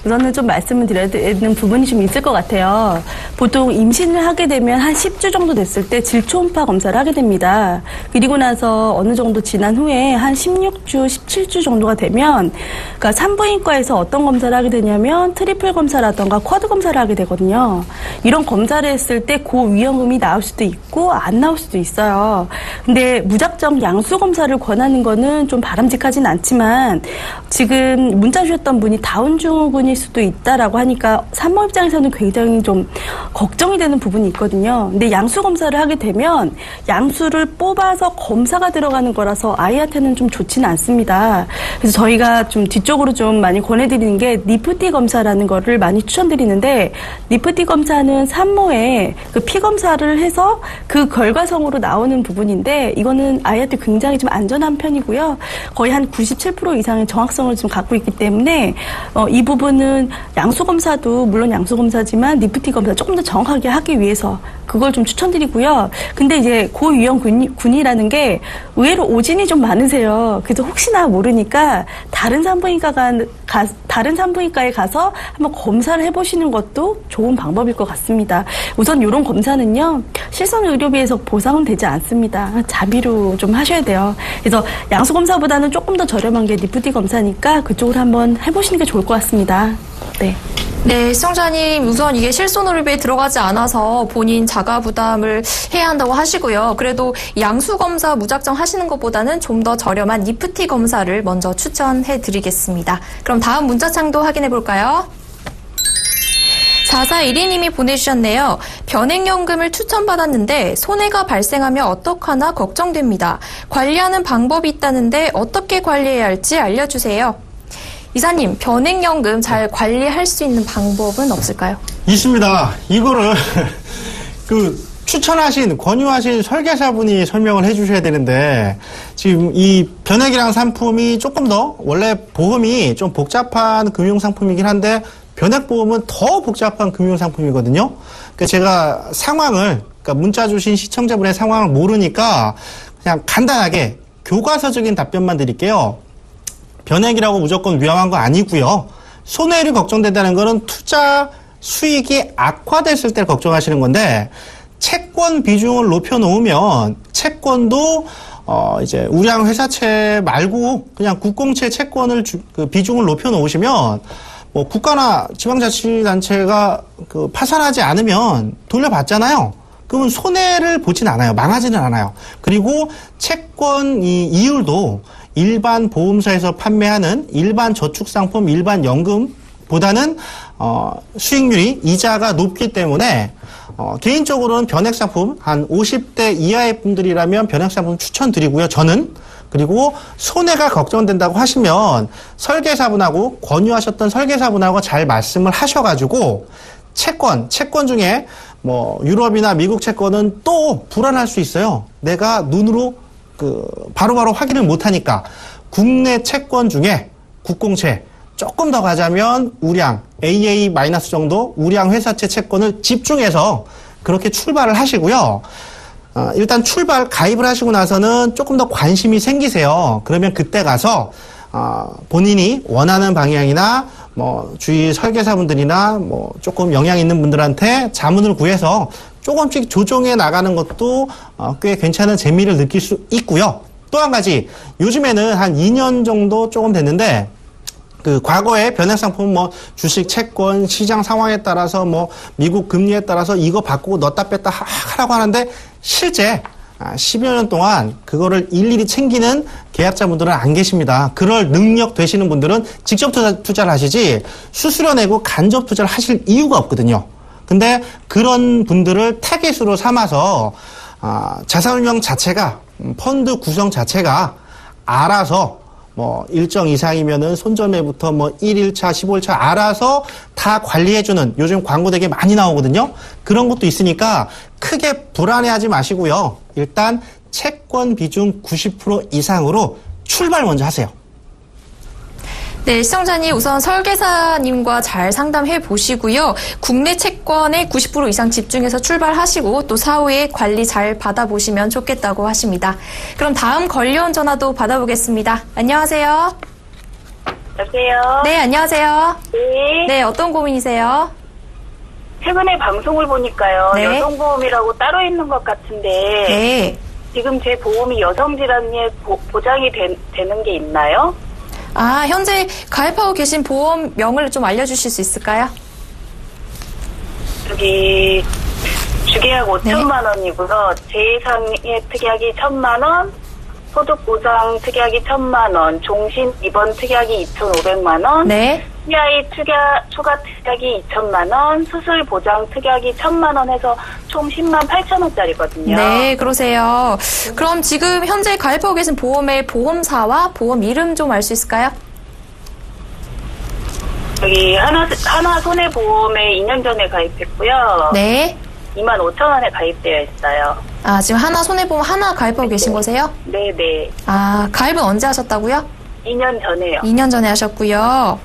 우선은 좀 말씀을 드려야 되는 부분이 좀 있을 것 같아요. 보통 임신을 하게 되면 한 10주 정도 됐을 때 질초음파 검사를 하게 됩니다. 그리고 나서 어느 정도 지난 후에 한 16주, 17주 정도가 되면 그러니까 산부인과에서 어떤 검사를 하게 되냐면 트리플 검사라던가 쿼드 검사를 하게 되거든요. 이런 검사를 했을 때 고위험금이 나올 수도 있고 안 나올 수도 있어요. 근데 무작정 양수 검사를 권하는 거는 좀 바람직하진 않지만 지금 문자 주셨던 분이 다운 증후군일 수도 있다라고 하니까 산모 입장에서는 굉장히 좀 걱정이 되는 부분이 있거든요. 근데 양수 검사를 하게 되면 양수를 뽑아서 검사가 들어가는 거라서 아이한테는 좀 좋지는 않습니다. 그래서 저희가 좀 뒤쪽으로 좀 많이 권해드리는 게 니프티 검사라는 거를 많이 추천드리는데 니프티 검사는 산모의 그 피 검사를 해서 그 결과성으로 나오는 부분인데 이거는 아이한테 굉장히 좀 안전한 편이고요. 거의 한 97% 이상의 정확성을 좀 갖고 있기 때문에 이 부분은 양수 검사도 물론 양수 검사지만 니프티 검사 조금 더 정확하게 하기 위해서 그걸 좀 추천드리고요. 근데 이제 고위험군이라는 게 의외로 오진이 좀 많으세요. 그래서 혹시나 모르니까 다른 산부인과에 가서 한번 검사를 해보시는 것도 좋은 방법일 것 같습니다. 우선 이런 검사는요, 실손 의료비에서 보상은 되지 않습니다. 자비로 좀 하셔야 돼요. 그래서 양수 검사보다는 조금 더 저렴한 게 니프티 검사니까 그쪽으로 한번 해보시는 게 좋을 것 같습니다. 네. 네, 시청자님, 우선 이게 실손의료비에 들어가지 않아서 본인 자가 부담을 해야 한다고 하시고요. 그래도 양수 검사 무작정 하시는 것보다는 좀 더 저렴한 니프티 검사를 먼저 추천해 드리겠습니다. 그럼 다음 문자창도 확인해 볼까요? 4412님이 보내주셨네요. 변액연금을 추천받았는데 손해가 발생하면 어떡하나 걱정됩니다. 관리하는 방법이 있다는데 어떻게 관리해야 할지 알려주세요. 이사님, 변액연금 잘 관리할 수 있는 방법은 없을까요? 있습니다. 이거를 권유하신 설계사분이 설명을 해주셔야 되는데 지금 이 변액이라는 상품이 조금 더 원래 보험이 좀 복잡한 금융상품이긴 한데 변액보험은 더 복잡한 금융상품이거든요. 그러니까 제가 그러니까 문자 주신 시청자분의 상황을 모르니까 그냥 간단하게 교과서적인 답변만 드릴게요. 변액이라고 무조건 위험한 거 아니고요. 손해율이 걱정된다는 거는 투자 수익이 악화됐을 때 걱정하시는 건데 채권 비중을 높여놓으면 채권도 이제 우량 회사채 말고 그냥 국공채 채권을 비중을 높여놓으시면 뭐 국가나 지방자치단체가 파산하지 않으면 돌려받잖아요. 그러면 손해를 보진 않아요. 망하지는 않아요. 그리고 채권 이율도 일반 보험사에서 판매하는 일반 저축상품, 일반 연금보다는 수익률이 이자가 높기 때문에 개인적으로는 변액상품 한 50대 이하의 분들이라면 변액상품 추천드리고요. 저는. 그리고 손해가 걱정된다고 하시면 설계사분하고 권유하셨던 설계사분하고 잘 말씀을 하셔가지고 채권 중에 뭐 유럽이나 미국 채권은 또 불안할 수 있어요. 내가 눈으로 바로바로 확인을 못하니까 국내 채권 중에 국공채 조금 더 가자면 우량 AA- 정도 우량 회사채 채권을 집중해서 그렇게 출발을 하시고요. 일단 가입을 하시고 나서는 조금 더 관심이 생기세요. 그러면 그때 가서 본인이 원하는 방향이나 뭐 주위 설계사분들이나 뭐 조금 영향 있는 분들한테 자문을 구해서 조금씩 조정해 나가는 것도 꽤 괜찮은 재미를 느낄 수 있고요. 또 한 가지, 요즘에는 한 2년 정도 조금 됐는데 과거에 변액상품 뭐 주식, 채권, 시장 상황에 따라서 뭐 미국 금리에 따라서 이거 바꾸고 넣었다 뺐다 하라고 하는데 실제 10여 년 동안 그거를 일일이 챙기는 계약자분들은 안 계십니다. 그럴 능력 되시는 분들은 직접 투자를 하시지 수수료 내고 간접 투자를 하실 이유가 없거든요. 근데 그런 분들을 타겟으로 삼아서 자산운용 자체가 펀드 구성 자체가 알아서 뭐 일정 이상이면은 손절매부터 뭐 1일차, 15일차 알아서 다 관리해주는 요즘 광고 되게 많이 나오거든요. 그런 것도 있으니까 크게 불안해하지 마시고요. 일단 채권 비중 90% 이상으로 출발 먼저 하세요. 네, 시청자님 우선 설계사님과 잘 상담해 보시고요. 국내 채권에 90% 이상 집중해서 출발하시고 또 사후에 관리 잘 받아보시면 좋겠다고 하십니다. 그럼 다음 걸려온 전화도 받아보겠습니다. 안녕하세요. 여보세요? 네, 안녕하세요. 네. 네, 어떤 고민이세요? 최근에 방송을 보니까요. 네. 여성보험이라고 따로 있는 것 같은데. 네. 지금 제 보험이 여성질환에 보장이 되는 게 있나요? 아, 현재 가입하고 계신 보험명을 좀 알려주실 수 있을까요? 저기 주계약 5천만 원이고요. 재상의 특약이 1,000만 원, 소득보장 특약이 1,000만 원, 종신 입원 특약이 2,500만 원, 네. PI 추가 특약이 2,000만 원, 수술 보장 특약이 1,000만 원 해서 총 10만 8천 원짜리거든요. 네, 그러세요. 그럼 지금 현재 가입하고 계신 보험의 보험사와 보험 이름 좀 알 수 있을까요? 여기 하나 손해보험에 2년 전에 가입했고요. 네. 2만 5천 원에 가입되어 있어요. 아, 지금 하나 손해보험 하나 가입하고 계신 거세요? 네네. 아, 가입은 언제 하셨다고요? 2년 전에요. 2년 전에 하셨고요.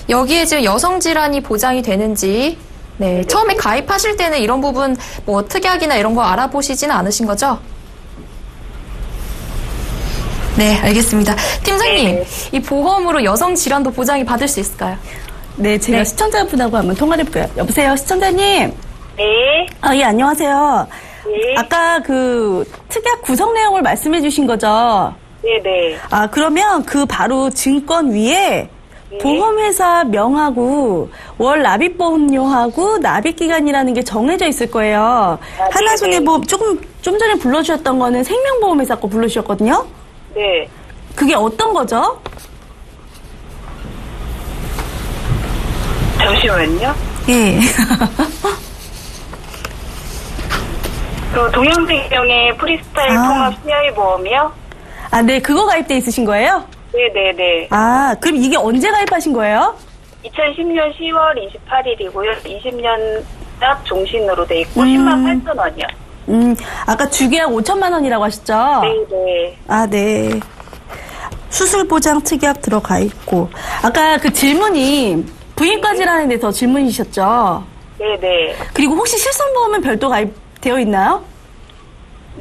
여기에 지금 여성질환이 보장이 되는지, 네, 처음에 가입하실 때는 이런 부분, 뭐, 특약이나 이런 거 알아보시지는 않으신 거죠? 네, 알겠습니다. 팀장님, 네. 이 보험으로 여성질환도 보장이 받을 수 있을까요? 네, 제가 네. 시청자분하고 한번 통화를 해볼까요? 여보세요, 시청자님? 네. 예, 안녕하세요. 네. 아까 그 특약 구성 내용을 말씀해 주신 거죠? 네네. 아, 그러면 그 바로 증권 위에 보험회사 명하고 월 납입보험료하고 납입기간이라는 게 정해져 있을 거예요. 하나손해보험 좀 전에 불러주셨던 거는 생명보험회사 거 불러주셨거든요. 네. 그게 어떤 거죠? 잠시만요. 예. 그 동양생명의 프리스타일 아. 통합 CI 보험이요? 아, 네, 그거 가입돼 있으신 거예요? 네네네. 아, 그럼 이게 언제 가입하신 거예요? 2010년 10월 28일이고요. 20년 납 종신으로 돼 있고 10만 8천 원이요. 아까 주계약 5천만 원이라고 하셨죠? 네네. 아, 네. 수술보장 특약 들어가 있고. 아까 그 질문이 부인과 질환에 대해서 질문이셨죠? 네네. 그리고 혹시 실손보험은 별도 가입되어 있나요?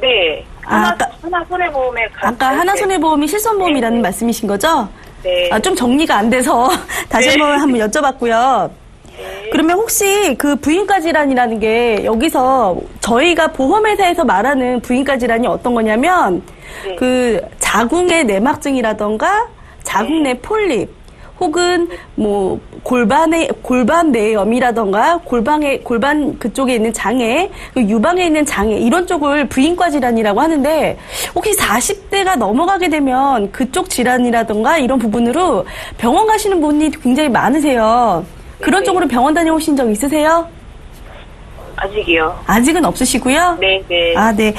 네. 아, 하나 손해보험에 아까 하나손해보험이 실손보험이라는 네. 말씀이신 거죠? 네. 아, 좀 정리가 안 돼서 다시 한번 여쭤봤고요. 네. 그러면 혹시 그 부인과 질환이라는 게 여기서 저희가 보험회사에서 말하는 부인과 질환이 어떤 거냐면 네. 그 자궁의 내막증이라던가 자궁 내 폴립 혹은 뭐 골반 내염이라던가 골반 그쪽에 있는 장애, 유방에 있는 장애 이런 쪽을 부인과 질환이라고 하는데 혹시 40대가 넘어가게 되면 그쪽 질환이라던가 이런 부분으로 병원 가시는 분이 굉장히 많으세요. 그런 네. 쪽으로 병원 다녀오신 적 있으세요? 아직이요. 아직은 없으시고요. 네네. 아, 네.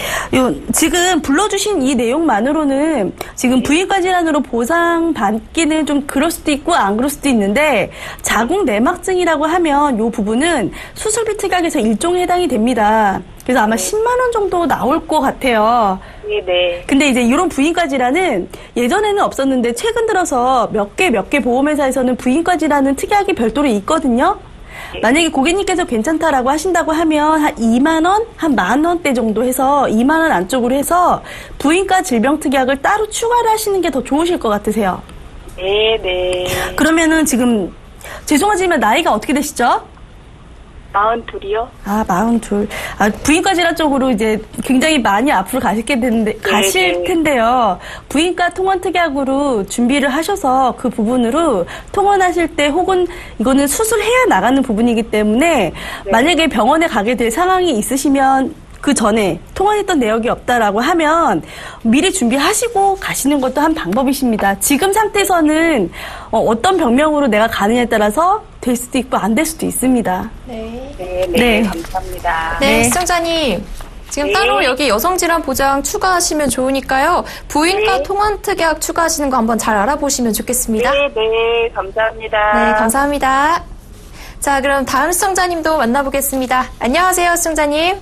지금 불러주신 이 내용만으로는 지금 부인과 질환으로 보상받기는 좀 그럴 수도 있고 안 그럴 수도 있는데 자궁 내막증이라고 하면 이 부분은 수술비 특약에서 일종에 해당이 됩니다. 그래서 아마 10만 원 정도 나올 것 같아요. 네네. 근데 이제 이런 부인과 질환은 예전에는 없었는데 최근 들어서 몇 개 보험회사에서는 부인과 질환은 특약이 별도로 있거든요. 만약에 고객님께서 괜찮다라고 하신다고 하면 한 2만 원, 한 10,000원대 정도 해서 2만 원 안쪽으로 해서 부인과 질병 특약을 따로 추가를 하시는 게 더 좋으실 것 같으세요. 네네. 그러면은 지금 죄송하지만 나이가 어떻게 되시죠? 42이요? 아, 42. 아, 부인과 질환 쪽으로 이제 굉장히 많이 앞으로 가실 텐데요. 부인과 통원 특약으로 준비를 하셔서 그 부분으로 통원하실 때 혹은 이거는 수술해야 나가는 부분이기 때문에 만약에 병원에 가게 될 상황이 있으시면 그 전에 통원했던 내역이 없다라고 하면 미리 준비하시고 가시는 것도 한 방법이십니다. 지금 상태에서는 어떤 병명으로 내가 가느냐에 따라서 될 수도 있고 안 될 수도 있습니다. 네네. 네. 감사합니다. 네, 시청자님. 지금 네. 따로 여기 여성질환 보장 추가하시면 좋으니까요. 부인과 네. 통원 특약 추가하시는 거 한번 잘 알아보시면 좋겠습니다. 네네. 감사합니다. 네, 감사합니다. 자, 그럼 다음 시청자님도 만나보겠습니다. 안녕하세요, 시청자님.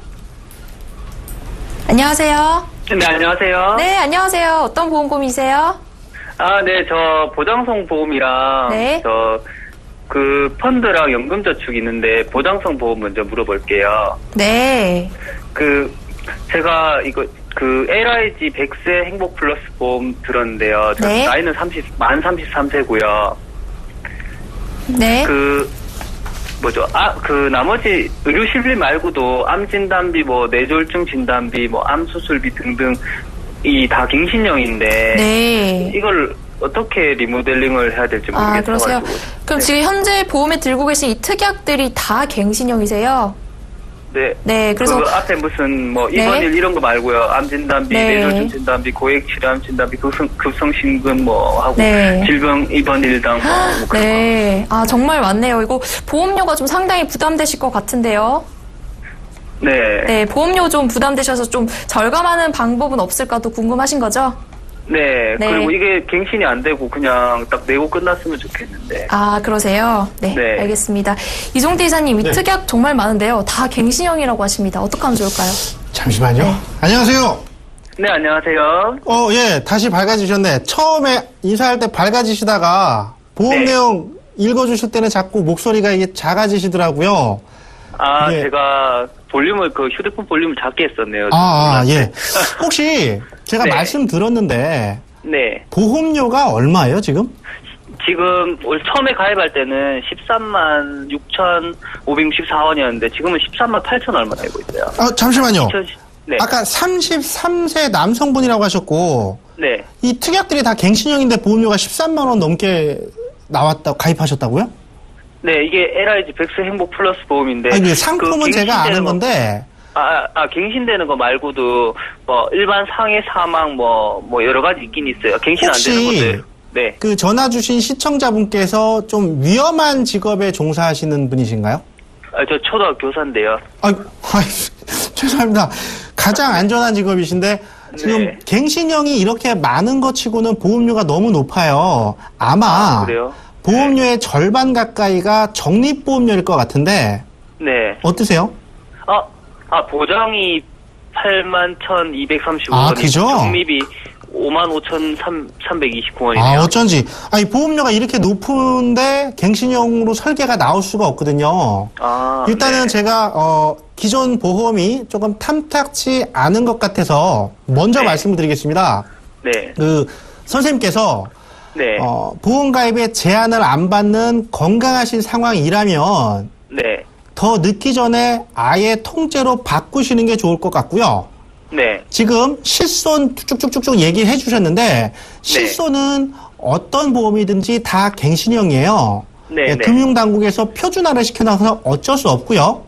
안녕하세요. 네, 안녕하세요. 네, 안녕하세요. 어떤 보험 고민이세요? 아, 네, 저 보장성 보험이랑 네. 그 펀드랑 연금저축 있는데 보장성 보험 먼저 물어볼게요. 네. 제가 그 LIG 100세 행복 플러스 보험 들었는데요. 저 네. 나이는 만 33세고요. 네. 나머지 의료 실비 말고도 암 진단비, 뇌졸중 진단비, 암 수술비 등등 이 다 갱신형인데. 네. 이걸 어떻게 리모델링을 해야 될지 모르겠어요. 그러세요? 그럼 지금 현재 보험에 들고 계신 이 특약들이 다 갱신형이세요? 네. 네, 그래서. 그 앞에 무슨 입원일 이런 거 말고요. 암 진단비, 뇌졸중 진단비, 고액 치료암 진단비, 급성심근 하고. 질병 입원일당 그런 네. 거. 정말 많네요. 이거 보험료가 좀 상당히 부담되실 것 같은데요. 네. 네, 보험료 좀 부담되셔서 좀 절감하는 방법은 없을까도 궁금하신 거죠? 네. 그리고 이게 갱신이 안 되고 그냥 딱 내고 끝났으면 좋겠는데. 그러세요? 네. 알겠습니다. 이종대 이사님, 이 특약 정말 많은데요. 다 갱신형이라고 하십니다. 어떻게 하면 좋을까요? 잠시만요. 네. 안녕하세요. 네, 안녕하세요. 예, 다시 밝아지셨네. 처음에 인사할 때 밝아지시다가 보험 내용 읽어주실 때는 자꾸 목소리가 이게 작아지시더라고요. 예. 제가 휴대폰 볼륨을 작게 했었네요. 예. 혹시 제가 말씀 들었는데. 네. 보험료가 얼마예요, 지금? 지금 처음에 가입할 때는 13만 6,564원이었는데 지금은 13만 8천 얼마 내고 있어요. 잠시만요. 네. 아까 33세 남성분이라고 하셨고. 네. 이 특약들이 다 갱신형인데 보험료가 13만 원 넘게 가입하셨다고요? 네, 이게 LIG 백스 행복 플러스 보험인데. 상품은 제가 아는 건데. 갱신되는 거 말고도, 일반 상해 사망, 여러 가지 있긴 있어요. 갱신 안 되는 것들. 네. 그 전화 주신 시청자분께서 좀 위험한 직업에 종사하시는 분이신가요? 저 초등학교 교사인데요. 죄송합니다. 가장 안전한 직업이신데, 지금 갱신형이 이렇게 많은 것 치고는 보험료가 너무 높아요. 아마. 그래요? 보험료의 절반 가까이가 적립보험료일 것 같은데. 네. 어떠세요? 보장이 81,235원. 그죠? 적립이 55,329원이네요. 어쩐지. 보험료가 이렇게 높은데 갱신형으로 설계가 나올 수가 없거든요. 일단은 제가, 기존 보험이 조금 탐탁치 않은 것 같아서 먼저 말씀을 드리겠습니다. 네. 선생님께서 네. 보험 가입에 제한을 안 받는 건강하신 상황이라면 더 늦기 전에 아예 통째로 바꾸시는 게 좋을 것 같고요. 네. 지금 실손 쭉쭉쭉쭉 얘기해 주셨는데 실손은 어떤 보험이든지 다 갱신형이에요. 금융당국에서 표준화를 시켜놔서 어쩔 수 없고요.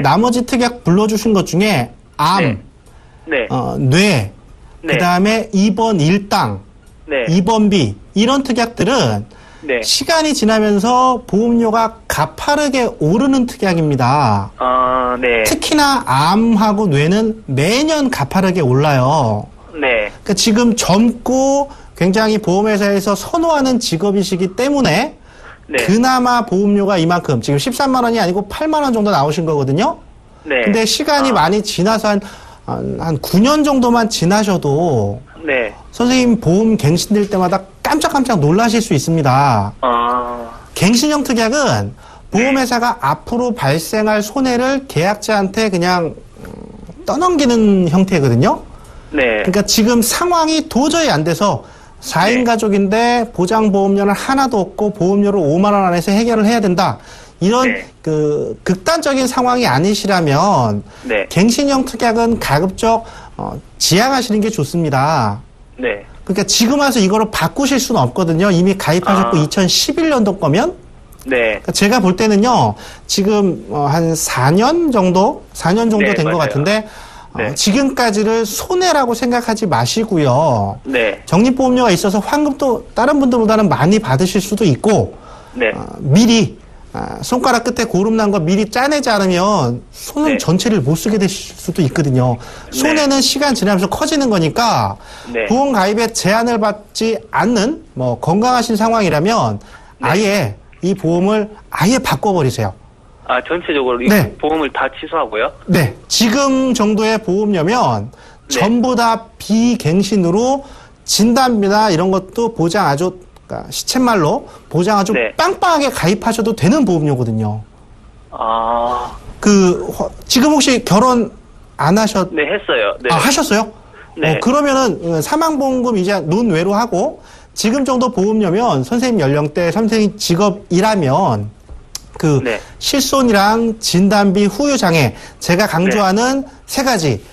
나머지 특약 불러주신 것 중에 암, 뇌, 그다음에 입원 일당, 입원비 이런 특약들은 시간이 지나면서 보험료가 가파르게 오르는 특약입니다. 특히나 암하고 뇌는 매년 가파르게 올라요. 그러니까 지금 젊고 굉장히 보험회사에서 선호하는 직업이시기 때문에 그나마 보험료가 이만큼 지금 13만 원이 아니고 8만 원 정도 나오신 거거든요. 근데 시간이 많이 지나서 한 9년 정도만 지나셔도 선생님 보험 갱신될 때마다 깜짝깜짝 놀라실 수 있습니다. 갱신형 특약은 보험회사가 앞으로 발생할 손해를 계약자한테 그냥 떠넘기는 형태거든요. 그러니까 지금 상황이 도저히 안 돼서 4인 가족인데 보장보험료는 하나도 없고 보험료를 5만 원 안에서 해결을 해야 된다. 이런 극단적인 상황이 아니시라면 갱신형 특약은 가급적 지양하시는 게 좋습니다. 그러니까 지금 와서 이거를 바꾸실 수는 없거든요. 이미 가입하셨고 2011년도 거면. 그러니까 제가 볼 때는요. 지금 한 4년 정도 된 것 같은데 지금까지를 손해라고 생각하지 마시고요. 적립보험료가 있어서 환급도 다른 분들보다는 많이 받으실 수도 있고 미리 손가락 끝에 고름 난 거 미리 짜내지 않으면 손을 전체를 못 쓰게 되실 수도 있거든요. 손해는 시간 지나면서 커지는 거니까 보험 가입에 제한을 받지 않는 건강하신 상황이라면 아예 이 보험을 아예 바꿔버리세요. 전체적으로 이 보험을 다 취소하고요? 지금 정도의 보험료면 전부 다 비갱신으로 진단비나 이런 것도 보장 아주 그러니까 시쳇말로 보장 아주 빵빵하게 가입하셔도 되는 보험료거든요. 지금 혹시 결혼 안 하셨? 했어요. 하셨어요? 그러면은 사망보험금 이제 논외로 하고 지금 정도 보험료면 선생님 연령대, 선생님 직업이라면 네. 실손이랑 진단비, 후유장애 제가 강조하는 네. 세 가지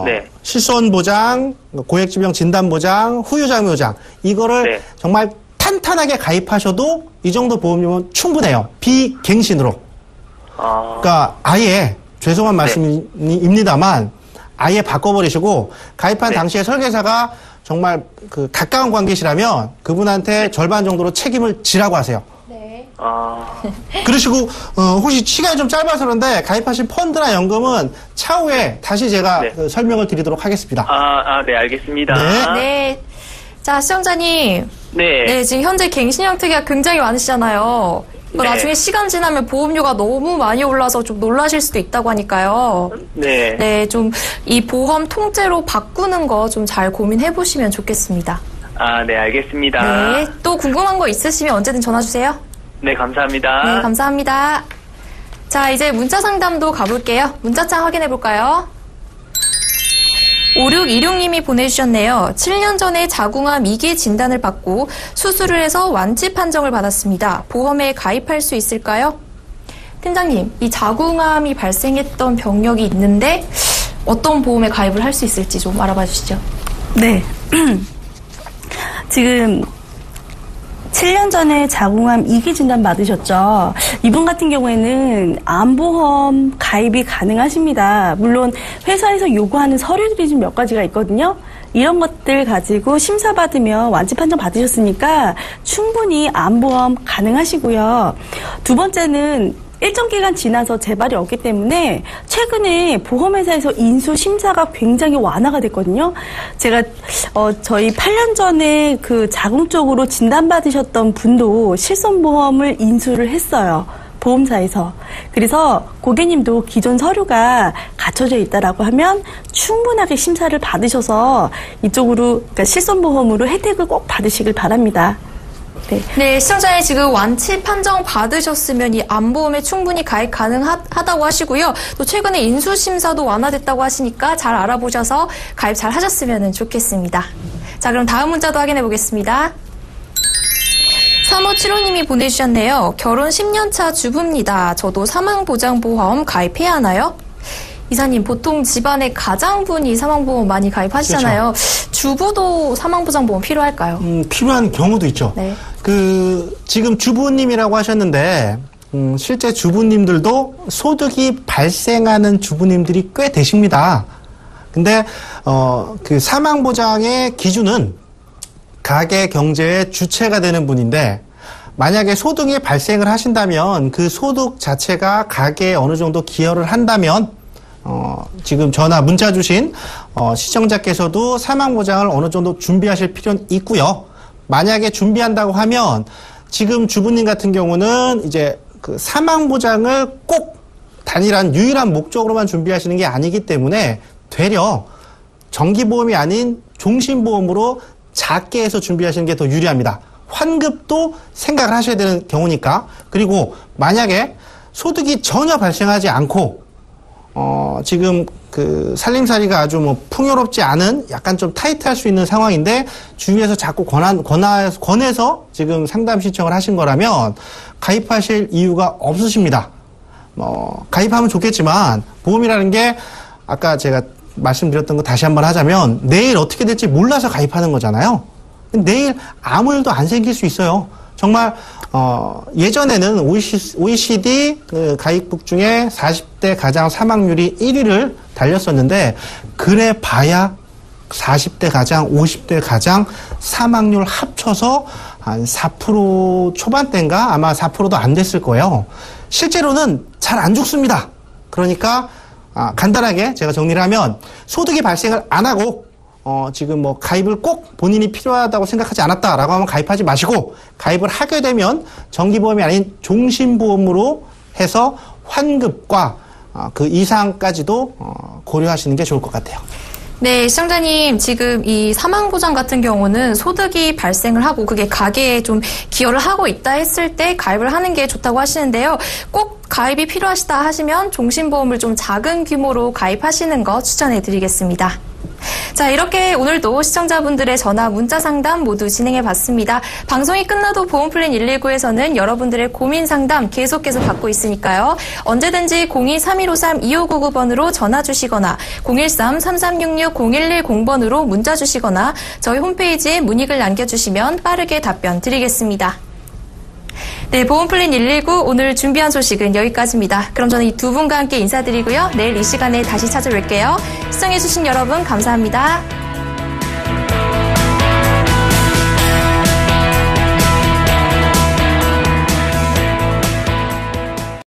네. 실손 보장, 고액질병 진단 보장, 후유장애 보장 이거를 네. 정말 탄탄하게 가입하셔도 이 정도 보험료면 충분해요. 비갱신으로. 그러니까 아예 죄송한 말씀입니다만 아예 바꿔버리시고 가입한 네. 당시에 설계사가 정말 그 가까운 관계시라면 그분한테 절반 정도로 책임을 지라고 하세요. 네. 그러시고 혹시 시간이 좀 짧아서 그런데 가입하신 펀드나 연금은 차후에 다시 제가 네. 설명을 드리도록 하겠습니다. 네, 알겠습니다. 네. 네. 자, 시청자님. 네. 네, 지금 현재 갱신형 특약이 굉장히 많으시잖아요. 네. 나중에 시간 지나면 보험료가 너무 많이 올라서 좀 놀라실 수도 있다고 하니까요. 네. 네, 좀 이 보험 통째로 바꾸는 거 좀 잘 고민해 보시면 좋겠습니다. 네, 알겠습니다. 네, 또 궁금한 거 있으시면 언제든 전화 주세요. 네, 감사합니다. 네, 감사합니다. 자, 이제 문자 상담도 가볼게요. 문자창 확인해 볼까요? 5626님이 보내주셨네요. 7년 전에 자궁암 2기 진단을 받고 수술을 해서 완치 판정을 받았습니다. 보험에 가입할 수 있을까요? 팀장님, 이 자궁암이 발생했던 병력이 있는데 어떤 보험에 가입을 할 수 있을지 좀 알아봐 주시죠. 네. 지금 7년 전에 자궁암 2기 진단 받으셨죠. 이분 같은 경우에는 암보험 가입이 가능하십니다. 물론 회사에서 요구하는 서류들이 좀 몇 가지가 있거든요. 이런 것들 가지고 심사받으면 완치 판정 받으셨으니까 충분히 암보험 가능하시고요. 두 번째는 일정 기간 지나서 재발이 없기 때문에 최근에 보험회사에서 인수 심사가 굉장히 완화가 됐거든요. 제가 저희 8년 전에 그 자궁 쪽으로 진단받으셨던 분도 실손보험을 인수를 했어요. 보험사에서. 그래서 고객님도 기존 서류가 갖춰져 있다라고 하면 충분하게 심사를 받으셔서 이쪽으로 그러니까 실손보험으로 혜택을 꼭 받으시길 바랍니다. 네, 시청자님 지금 완치 판정 받으셨으면 이 암보험에 충분히 가입 가능하다고 하시고요. 또 최근에 인수심사도 완화됐다고 하시니까 잘 알아보셔서 가입 잘 하셨으면 좋겠습니다. 자, 그럼 다음 문자도 확인해 보겠습니다. 3575님이 보내주셨네요. 결혼 10년차 주부입니다. 저도 사망보장보험 가입해야 하나요? 이사님, 보통 집안에 가장분이 사망보험 많이 가입하시잖아요. 그렇죠. 주부도 사망보장보험 필요할까요? 필요한 경우도 있죠. 네. 지금 주부님이라고 하셨는데, 실제 주부님들도 소득이 발생하는 주부님들이 꽤 되십니다. 근데, 그 사망보장의 기준은 가계 경제의 주체가 되는 분인데, 만약에 소득이 발생을 하신다면 그 소득 자체가 가계에 어느 정도 기여를 한다면 지금 전화 문자 주신 시청자께서도 사망보장을 어느 정도 준비하실 필요는 있고요. 만약에 준비한다고 하면 지금 주부님 같은 경우는 이제 그 사망보장을 꼭 단일한 유일한 목적으로만 준비하시는 게 아니기 때문에 되려 정기보험이 아닌 종신보험으로 작게 해서 준비하시는 게 더 유리합니다. 환급도 생각을 하셔야 되는 경우니까. 그리고 만약에 소득이 전혀 발생하지 않고 지금 그 살림살이가 아주 뭐 풍요롭지 않은 약간 좀 타이트할 수 있는 상황인데 주위에서 자꾸 권해서 지금 상담 신청을 하신 거라면 가입하실 이유가 없으십니다. 가입하면 좋겠지만 보험이라는 게 아까 제가 말씀드렸던 거 다시 한번 하자면 내일 어떻게 될지 몰라서 가입하는 거잖아요. 내일 아무 일도 안 생길 수 있어요. 정말 예전에는 OECD 그 가입국 중에 40대 가장 사망률이 1위를 달렸었는데 그래 봐야 40대 가장, 50대 가장 사망률 합쳐서 한 4% 초반대인가? 아마 4%도 안 됐을 거예요. 실제로는 잘 안 죽습니다. 그러니까 간단하게 제가 정리를 하면 소득이 발생을 안 하고 지금 뭐 가입을 꼭 본인이 필요하다고 생각하지 않았다라고 하면 가입하지 마시고 가입을 하게 되면 정기보험이 아닌 종신보험으로 해서 환급과 그 이상까지도 고려하시는 게 좋을 것 같아요. 네, 시청자님, 지금 이 사망보장 같은 경우는 소득이 발생을 하고 그게 가계에 좀 기여를 하고 있다 했을 때 가입을 하는 게 좋다고 하시는데요. 꼭 가입이 필요하시다 하시면 종신보험을 좀 작은 규모로 가입하시는 거 추천해 드리겠습니다. 자, 이렇게 오늘도 시청자분들의 전화, 문자 상담 모두 진행해봤습니다. 방송이 끝나도 보험플랜 119에서는 여러분들의 고민 상담 계속해서 받고 있으니까요. 언제든지 02-3153-2599번으로 전화 주시거나 013-3366-0110번으로 문자 주시거나 저희 홈페이지에 문의글 남겨주시면 빠르게 답변 드리겠습니다. 네, 보험플랜 119 오늘 준비한 소식은 여기까지입니다. 그럼 저는 이 두 분과 함께 인사드리고요. 내일 이 시간에 다시 찾아뵐게요. 시청해주신 여러분 감사합니다.